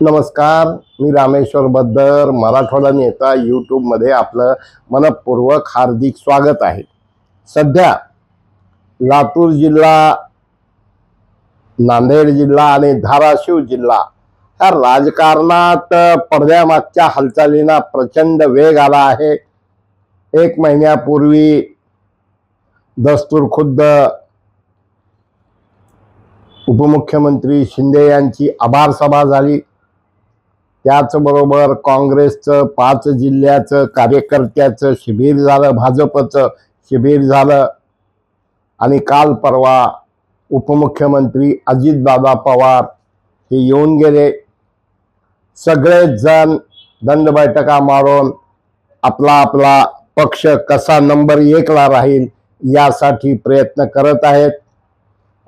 नमस्कार, मी रामेश्वर बद्दर, मराठवाडा नेता यूट्यूबमध्ये आपलं मनपूर्वक हार्दिक स्वागत आहे। सध्या लातूर जिल्हा, नांदेड जिल्हा आणि धाराशिव जिल्हा या राजकारणात पडद्यामागच्या हालचालींना प्रचंड वेग आला आहे। एक महिन्यापूर्वी दस्तूरखुद्द उपमुख्यमंत्री शिंदे यांची आभार सभा झाली। त्याचबरोबर काँग्रेसचं 5 जिल्ह्याचं कार्यकर्त्याचं शिबिर झालं, भाजपचं शिबिर झालं आणि काल परवा उपमुख्यमंत्री अजितदादा पवार हे येऊन गेले। सगळेच जण दंड बैठका मारून आपला आपला पक्ष कसा नंबर 1 ला राहील यासाठी प्रयत्न करत आहेत।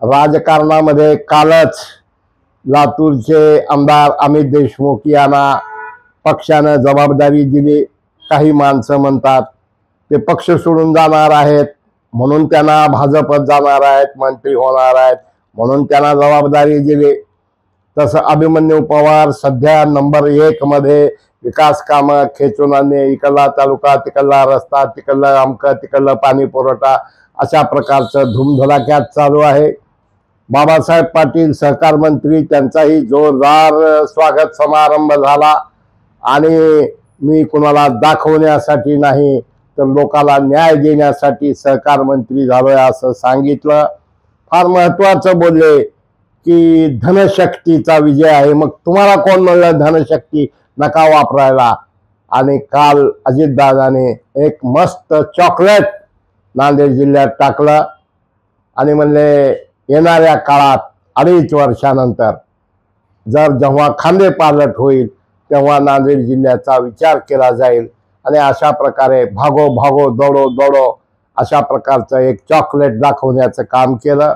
राजकारणामध्ये कालच लातूरचे आमदार अमित देशमुख यांना पक्षाने जबाबदारी दिली। काही माणसं म्हणतात ते पक्ष सोडून जाणार आहेत म्हणून त्यांना भाजपत जाणार आहेत, मंत्री होणार आहेत म्हणून त्यांना जबाबदारी दिली। तसं अभिमन्यू पवार सध्या नंबर 1 मध्ये विकास कामं खेचून आणणे, इकडला तालुका, तिकडला रस्ता, तिकडला अमकं, तिकडला पाणी पुरवठा अशा प्रकारचं धूमधडाक्यात चालू आहे। बाबासाहेब पाटील सहकार मंत्री, त्यांचाही जोरदार स्वागत समारंभ झाला आणि मी कुणाला दाखवण्यासाठी नाही तर लोकाला न्याय देण्यासाठी सहकार मंत्री झालोय असं सांगितलं। फार महत्त्वाचं बोलले की धनशक्तीचा विजय आहे, मग तुम्हाला कोण म्हणलं धनशक्ती नका वापरायला। आणि काल अजितदादाने एक मस्त चॉकलेट नांदेड जिल्ह्यात टाकलं आणि म्हणले येणाऱ्या काळात 2.5 वर्षानंतर जेव्हा खांदे पालट होईल तेव्हा नांदेड जिल्ह्याचा विचार केला जाईल आणि अशा प्रकारे भागो भागो दौडो दौडो अशा प्रकारचं एक चॉकलेट दाखवण्याचं काम केलं।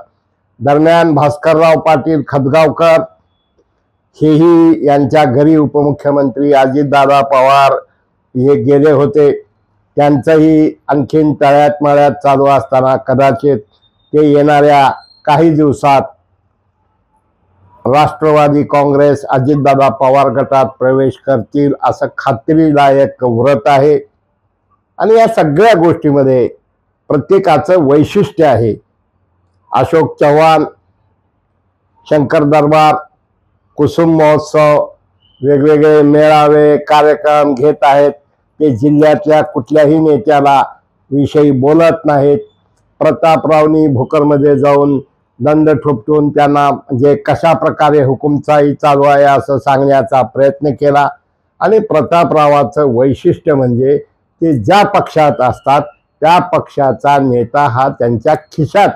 दरम्यान भास्करराव पाटील खतगावकर हेही यांच्या घरी उपमुख्यमंत्री अजितदादा पवार हे गेले होते। त्यांचंही आणखीन तळ्यात मळ्यात चालू असताना कदाचित ते येणाऱ्या काही दिवसात राष्ट्रवादी काँग्रेस अजितदादा पवार गटात प्रवेश करतील असं खात्रीलायक व्रत आहे। आणि या सगळ्या गोष्टीमध्ये प्रत्येकाचं वैशिष्ट्य आहे। अशोक चव्हाण शंकर दरबार, कुसुम महोत्सव, वेगवेगळे मेळावे कार्यक्रम घेत आहेत। ते जिल्ह्यातल्या कुठल्याही नेत्याला विषयी बोलत नाहीत। प्रतापरावनी भोकरमध्ये जाऊन दंड ठोपटून त्यांना म्हणजे कशा प्रकारे हुकुमशाही चालू आहे असं सांगण्याचा प्रयत्न केला। आणि प्रतापरावाचं वैशिष्ट्य म्हणजे ते ज्या पक्षात असतात त्या पक्षाचा नेता हा त्यांच्या खिशात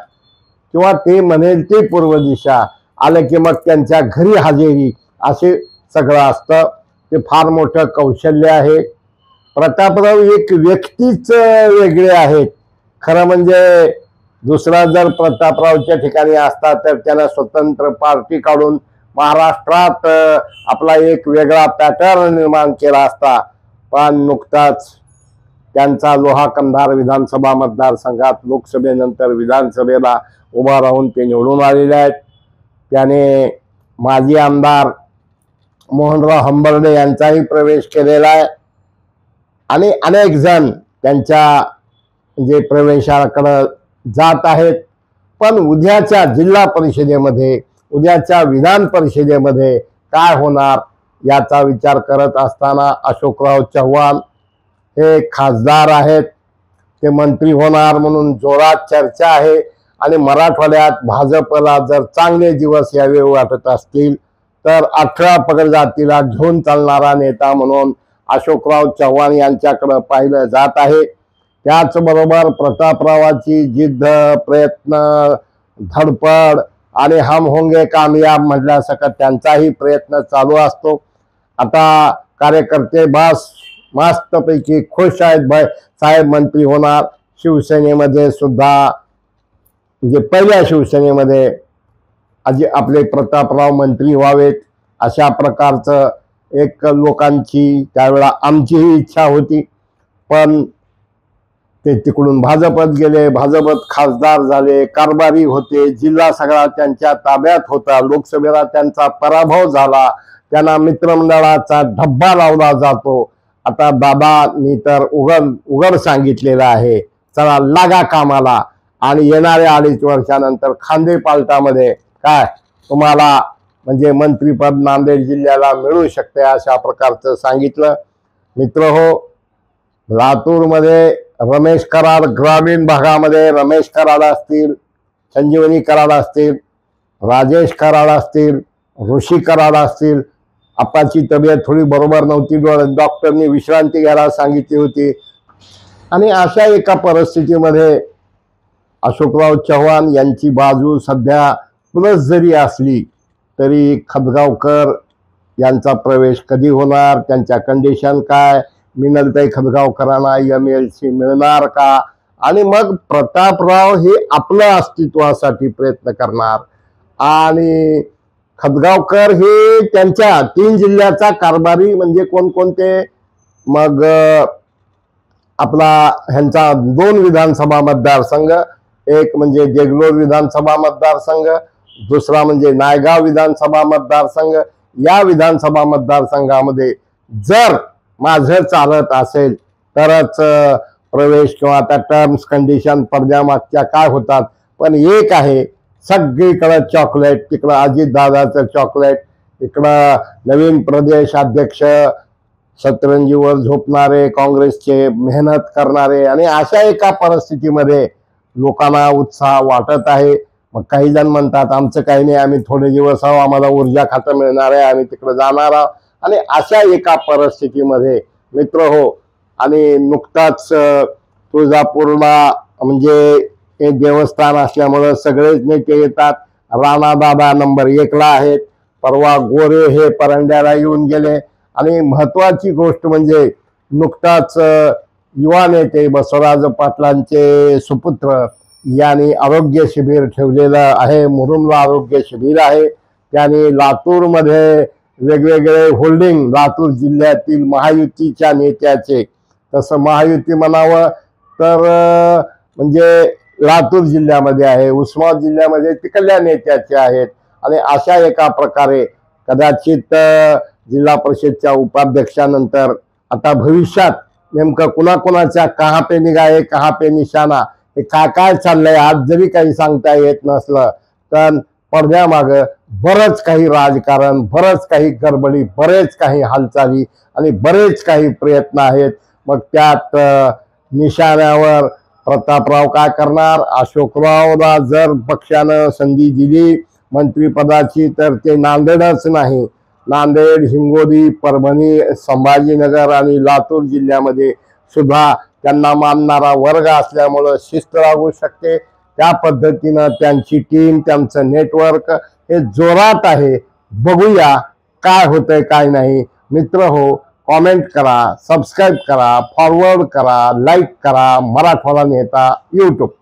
किंवा ते म्हणेल ते पूर्व दिशा आलं की मग त्यांच्या घरी हजेरी असे सगळं असतं। ते फार मोठं कौशल्य आहे। प्रतापराव एक व्यक्तीच वेगळे आहेत। खरं म्हणजे दुसरा जर प्रतापरावच्या ठिकाणी असता तर त्याला स्वतंत्र पार्टी काढून महाराष्ट्रात आपला एक वेगळा पॅटर्न निर्माण केला असता। पण नुकताच त्यांचा लोहा कंधार विधानसभा मतदारसंघात लोकसभेनंतर विधानसभेला उभा राहून ते निवडून आलेले आहेत। त्याने माजी आमदार मोहनराव हंबर्डे यांचाही प्रवेश केलेला आहे आणि अनेक जण त्यांच्या म्हणजे प्रवेशाकडे जात आहेत। पण उद्याच्या जिल्हा परिषदेमध्ये, उद्याच्या विधान परिषदेमध्ये काय होणार याचा विचार करत असताना अशोकराव चव्हाण हे खासदार आहेत, ते मंत्री होणार म्हणून जोरात चर्चा आहे। आणि मराठवाड्यात भाजपला जर चांगले दिवस यावे वाटत असतील तर 18 पगड जातीला घेऊन चालणारा नेता म्हणून अशोकराव चव्हाण यांच्याकडे पाहिलं जात आहे। त्याचबरोबर प्रतापरावाची जिद्द, प्रयत्न, धडपड आणि हम होंगे कामयाब म्हटल्यासारखं त्यांचाही प्रयत्न चालू असतो। आता कार्यकर्ते बस मस्तपैकी खुश आहेत, साहेब मंत्री होणार। शिवसेनेमध्ये सुद्धा म्हणजे पहिल्या शिवसेनेमध्ये आपले प्रतापराव मंत्री व्हावेत अशा प्रकारचं एक लोकांची त्यावेळेला आमचीही इच्छा होती। पण ते तिकडून भाजपत गेले, भाजपत खासदार झाले, कारभारी होते, जिल्हा सगळा त्यांच्या ताब्यात होता, लोकसभेला त्यांचा पराभव झाला, त्यांना मित्रमंडळाचा डब्बा लावला जातो। आता दादांनी तर उघड सांगितलेलं आहे, चला लागा कामाला आणि येणाऱ्या 2.5 वर्षानंतर खांदे पालटामध्ये काय तुम्हाला म्हणजे मंत्रीपद नांदेड जिल्ह्याला मिळू शकते अशा प्रकारचं सांगितलं। मित्र हो, लातूरमध्ये रमेश कराड, ग्रामीण भागामध्ये रमेश कराड असतील, संजीवनी कराड असतील, राजेश कराड असतील, ऋषी कराड असतील, आपाची तब्येत थोडी बरोबर नव्हती, डॉक्टरनी विश्रांती घ्यायला सांगितली होती आणि अशा एका परिस्थितीमध्ये अशोकराव चव्हाण यांची बाजू सध्या प्लस जरी असली तरी खतगावकर यांचा प्रवेश कधी होणार, त्यांच्या कंडिशन काय, मिनलताई खतगावकरांना MLC मिळणार का, आणि मग प्रतापराव हे आपल्या अस्तित्वासाठी प्रयत्न करणार आणि खतगावकर हे त्यांच्या 3 जिल्ह्याचा कारभारी म्हणजे कोणकोणते, मग आपला ह्यांचा 2 विधानसभा मतदारसंघ, एक म्हणजे देगलूर विधानसभा मतदारसंघ, दुसरा म्हणजे नायगाव विधानसभा मतदारसंघ। या विधानसभा मतदारसंघामध्ये जर माझं चालत असेल तरच प्रवेश किंवा आता टर्म्स कंडिशन पडद्यामागच्या काय होतात, पण एक आहे सगळीकडे चॉकलेट, तिकडं अजितदादाचं चॉकलेट, इकडं नवीन प्रदेश अध्यक्ष सतरंजीवर झोपणारे काँग्रेसचे मेहनत करणारे, आणि अशा एका परिस्थितीमध्ये लोकांना उत्साह वाटत आहे। मग काही जण म्हणतात आमचं काही नाही, आम्ही थोडे दिवस आहो, आम्हाला ऊर्जा खातं मिळणार आहे, आम्ही तिकडे जाणार आहोत, आणि अशा एका परिस्थितीमध्ये मित्र हो, आणि नुकताच तुळजापूरला म्हणजे हे देवस्थान असल्यामुळे सगळेच नेते येतात। राणादादा नंबर 1 ला आहेत, परवा गोरे हे परंड्याला येऊन गेले, आणि महत्वाची गोष्ट म्हणजे नुकताच युवा नेते बसवराज पाटलांचे सुपुत्र यांनी आरोग्य शिबिर ठेवलेलं आहे, मुरुमला आरोग्य शिबिर आहे। त्यांनी लातूरमध्ये वेगवेगळे होल्डिंग लातूर जिल्ह्यातील महायुतीच्या नेत्याचे, तसं महायुती म्हणावं तर म्हणजे लातूर जिल्ह्यामध्ये आहे, उस्मानाबाद जिल्ह्यामध्ये तिकडल्या नेत्याचे आहेत, आणि अशा एका प्रकारे कदाचित जिल्हा परिषदच्या उपाध्यक्षानंतर आता भविष्यात नेमकं कुणाकुणाच्या कहा पे निगाहे कहा पे निशाणा हे काय चाललंय आज जरी काही सांगता येत नसलं तर पडद्यामाग बरंच काही राजकारण, बरंच काही गडबडी, बरेच काही हालचाली आणि बरेच काही प्रयत्न आहेत। मग त्यात निशाण्यावर प्रतापराव काय करणार, अशोकरावला जर पक्षानं संधी दिली मंत्रिपदाची तर ते नांदेडच नाही, नांदेड, हिंगोली, परभणी, संभाजीनगर आणि लातूर जिल्ह्यामध्ये सुद्धा त्यांना मानणारा वर्ग असल्यामुळं शिस्त लागू शकते। त्या पद्धतीनं त्यांची टीम, त्यांचं नेटवर्क हे जोरात आहे। बघूया काय होतंय काय नाही। मित्र हो, कमेंट करा, सबस्क्राईब करा, फॉरवर्ड करा, लाईक करा। मराठवाडा नेता YouTube।